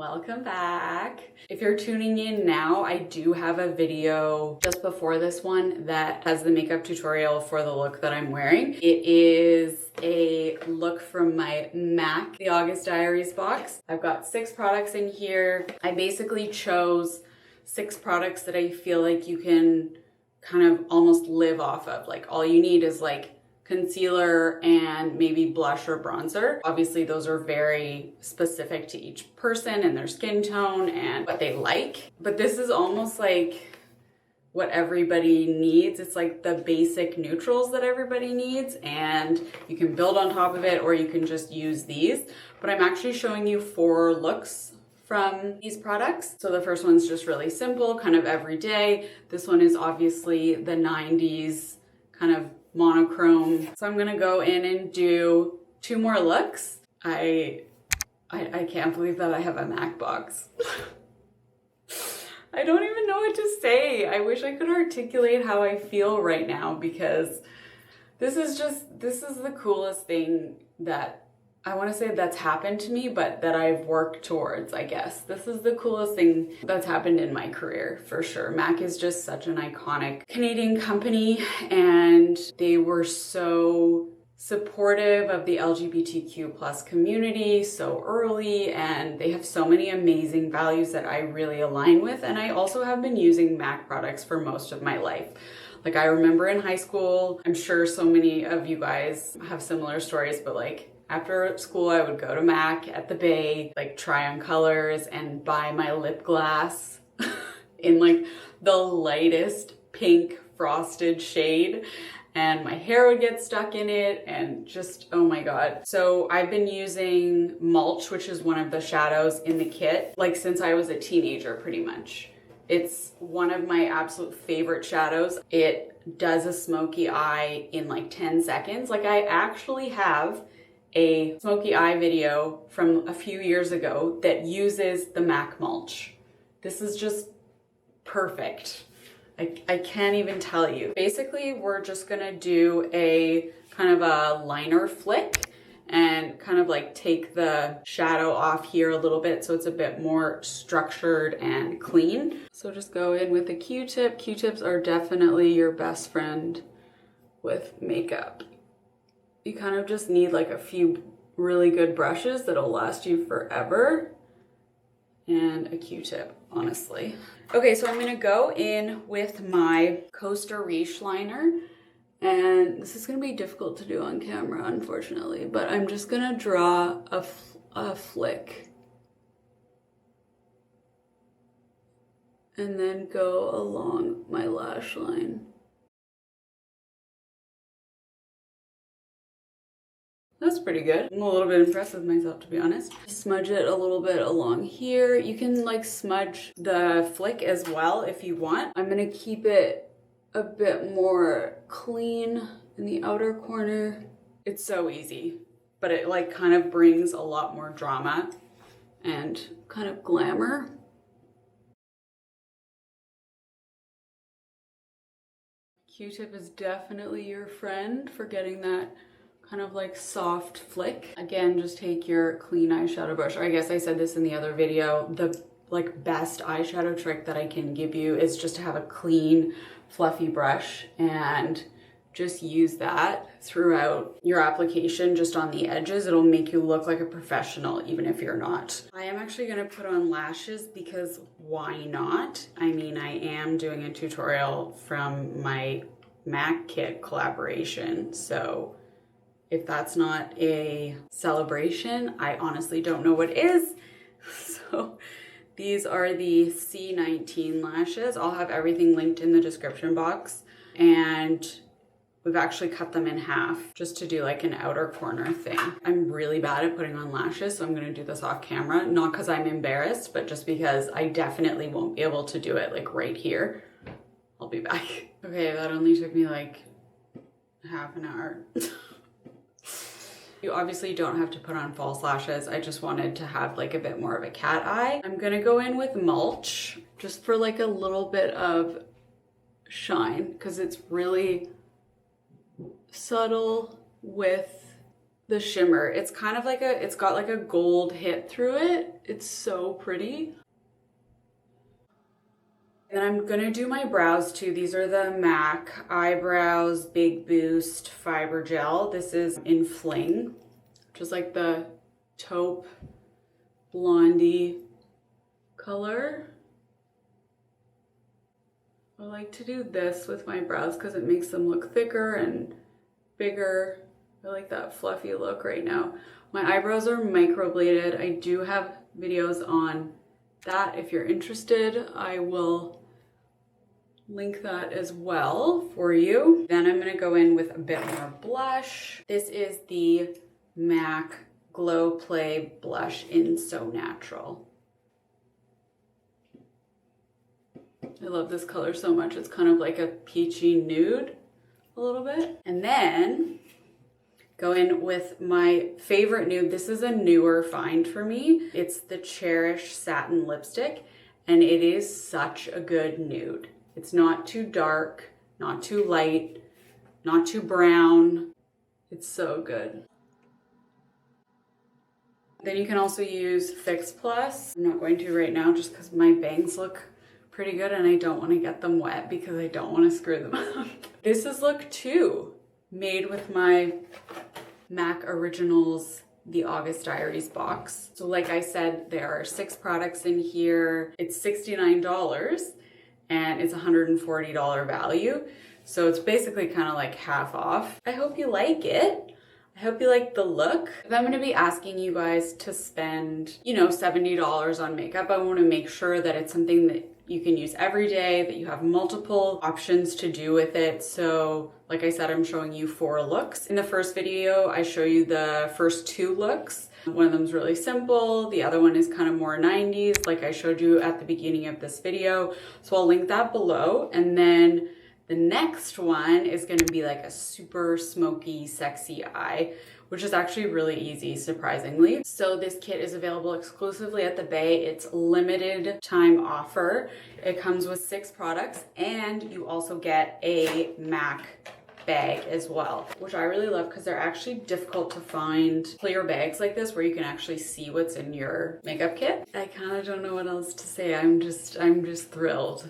Welcome back. If you're tuning in now, I do have a video just before this one that has the makeup tutorial for the look that I'm wearing. It is a look from my MAC, the August Diaries box. I've got 6 products in here. I basically chose 6 products that I feel like you can kind of almost live off of. Like all you need is like concealer and maybe blush or bronzer. Obviously those are very specific to each person and their skin tone and what they like. But this is almost like what everybody needs. It's like the basic neutrals that everybody needs, and you can build on top of it or you can just use these. But I'm actually showing you 4 looks from these products. So the first one's just really simple, kind of everyday. This one is obviously the 90s kind of monochrome. So I'm gonna go in and do 2 more looks. I can't believe that I have a MAC box. I don't even know what to say. I wish I could articulate how I feel right now, because this is the coolest thing that I want to say that's happened to me, but that I've worked towards, I guess. This is the coolest thing that's happened in my career, for sure. MAC is just such an iconic Canadian company, and they were so supportive of the LGBTQ plus community so early, and they have so many amazing values that I really align with. And I also have been using MAC products for most of my life. Like I remember in high school, I'm sure so many of you guys have similar stories, but like after school, I would go to MAC at the Bay, like try on colors and buy my lip gloss in like the lightest pink frosted shade. And my hair would get stuck in it and just, oh my God. So I've been using Mulch, which is one of the shadows in the kit, like since I was a teenager, pretty much. It's one of my absolute favorite shadows. It does a smoky eye in like 10 seconds. Like I actually have a smoky eye video from a few years ago that uses the MAC Mulch. This is just perfect. I can't even tell you. Basically, we're just gonna do a kind of a liner flick and kind of like take the shadow off here a little bit so it's a bit more structured and clean. So just go in with a Q-tip. Q-tips are definitely your best friend with makeup. You kind of just need like a few really good brushes that'll last you forever, and a Q-tip, honestly. Okay, so I'm gonna go in with my Costa Riche liner, and this is gonna be difficult to do on camera, unfortunately, but I'm just gonna draw a flick and then go along my lash line. That's pretty good. I'm a little bit impressed with myself, to be honest. Smudge it a little bit along here. You can like smudge the flick as well if you want. I'm gonna keep it a bit more clean in the outer corner. It's so easy, but it like kind of brings a lot more drama and kind of glamour. Q-tip is definitely your friend for getting that kind of like soft flick. Again, just take your clean eyeshadow brush. Or I guess I said this in the other video, the like best eyeshadow trick that I can give you is just to have a clean, fluffy brush and just use that throughout your application, just on the edges. It'll make you look like a professional, even if you're not. I am actually gonna put on lashes because why not? I mean, I am doing a tutorial from my MAC kit collaboration, so if that's not a celebration, I honestly don't know what is. So these are the C19 lashes. I'll have everything linked in the description box. And we've actually cut them in half just to do like an outer corner thing. I'm really bad at putting on lashes, so I'm gonna do this off camera. Not because I'm embarrassed, but just because I definitely won't be able to do it like right here. I'll be back. Okay, that only took me like half an hour. You obviously don't have to put on false lashes. I just wanted to have like a bit more of a cat eye. I'm gonna go in with Mulch just for like a little bit of shine because it's really subtle with the shimmer. It's kind of like it's got like a gold hit through it. It's so pretty. Then I'm gonna do my brows too. These are the MAC Eyebrows Big Boost Fiber Gel. This is in Fling, which is like the taupe blondie color. I like to do this with my brows because it makes them look thicker and bigger. I like that fluffy look right now. My eyebrows are microbladed. I do have videos on that. If you're interested, I will link that as well for you. Then I'm gonna go in with a bit more blush. This is the MAC Glow Play Blush in So Natural. I love this color so much. It's kind of like a peachy nude a little bit. And then go in with my favorite nude. This is a newer find for me. It's the Cherish Satin Lipstick, and it is such a good nude. It's not too dark, not too light, not too brown. It's so good. Then you can also use Fix Plus. I'm not going to right now just because my bangs look pretty good and I don't want to get them wet because I don't want to screw them up. This is look 2, made with my MAC Originals The August Diaries box. So like I said, there are 6 products in here. It's $69 and it's $140 value. So it's basically kind of like half off. I hope you like it. I hope you like the look. If I'm gonna be asking you guys to spend, you know, $70 on makeup, I wanna make sure that it's something that you can use every day, that you have multiple options to do with it. So like I said, I'm showing you 4 looks. In the first video, I show you the first 2 looks. One of them is really simple. The other one is kind of more 90s, like I showed you at the beginning of this video. So I'll link that below. And then the next one is gonna be like a super smoky, sexy eye, which is actually really easy, surprisingly. So this kit is available exclusively at the Bay. It's limited time offer. It comes with 6 products and you also get a MAC bag as well, which I really love because they're actually difficult to find clear bags like this where you can actually see what's in your makeup kit. I kind of don't know what else to say. I'm just thrilled.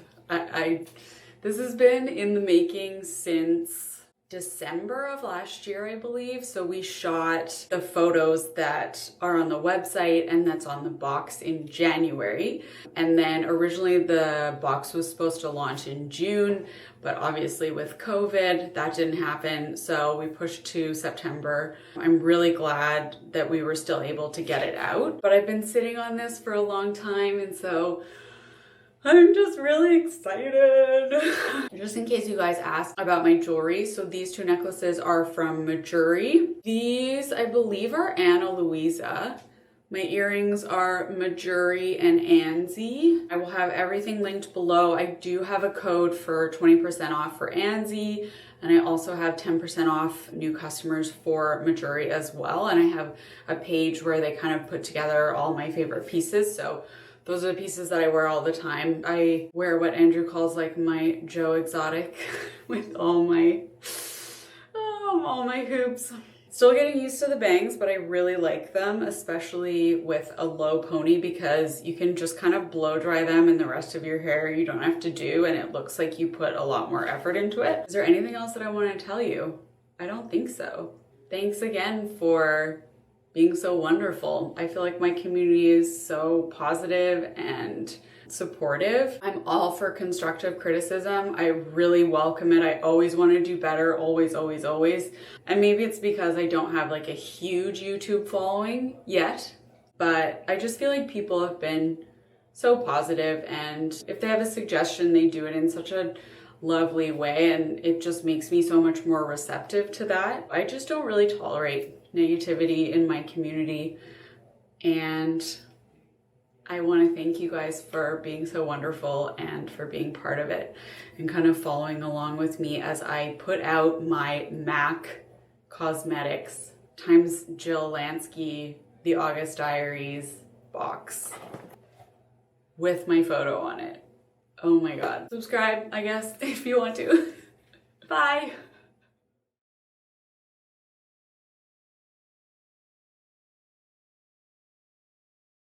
This has been in the making since December of last year, I believe. So we shot the photos that are on the website and that's on the box in January. And then originally the box was supposed to launch in June, but obviously with COVID, that didn't happen. So we pushed to September. I'm really glad that we were still able to get it out, but I've been sitting on this for a long time. And so I'm just really excited. Just in case you guys asked about my jewelry, so these 2 necklaces are from Mejuri. These, I believe, are Ana Luisa. My earrings are Mejuri and Anzi. I will have everything linked below. I do have a code for 20% off for Anzi, and I also have 10% off new customers for Mejuri as well. And I have a page where they kind of put together all my favorite pieces. So those are the pieces that I wear all the time. I wear what Andrew calls like my Joe Exotic with all my hoops. Still getting used to the bangs, but I really like them, especially with a low pony because you can just kind of blow dry them and the rest of your hair you don't have to do and it looks like you put a lot more effort into it. Is there anything else that I want to tell you? I don't think so. Thanks again for being so wonderful. I feel like my community is so positive and supportive. I'm all for constructive criticism. I really welcome it. I always want to do better, always, always, always. And maybe it's because I don't have like a huge YouTube following yet, but I just feel like people have been so positive, and if they have a suggestion, they do it in such a lovely way, and it just makes me so much more receptive to that. I just don't really tolerate negativity in my community, and I want to thank you guys for being so wonderful and for being part of it and kind of following along with me as I put out my MAC Cosmetics times Jill Lansky The August Diaries box with my photo on it. Oh my god. Subscribe, I guess, if you want to. Bye.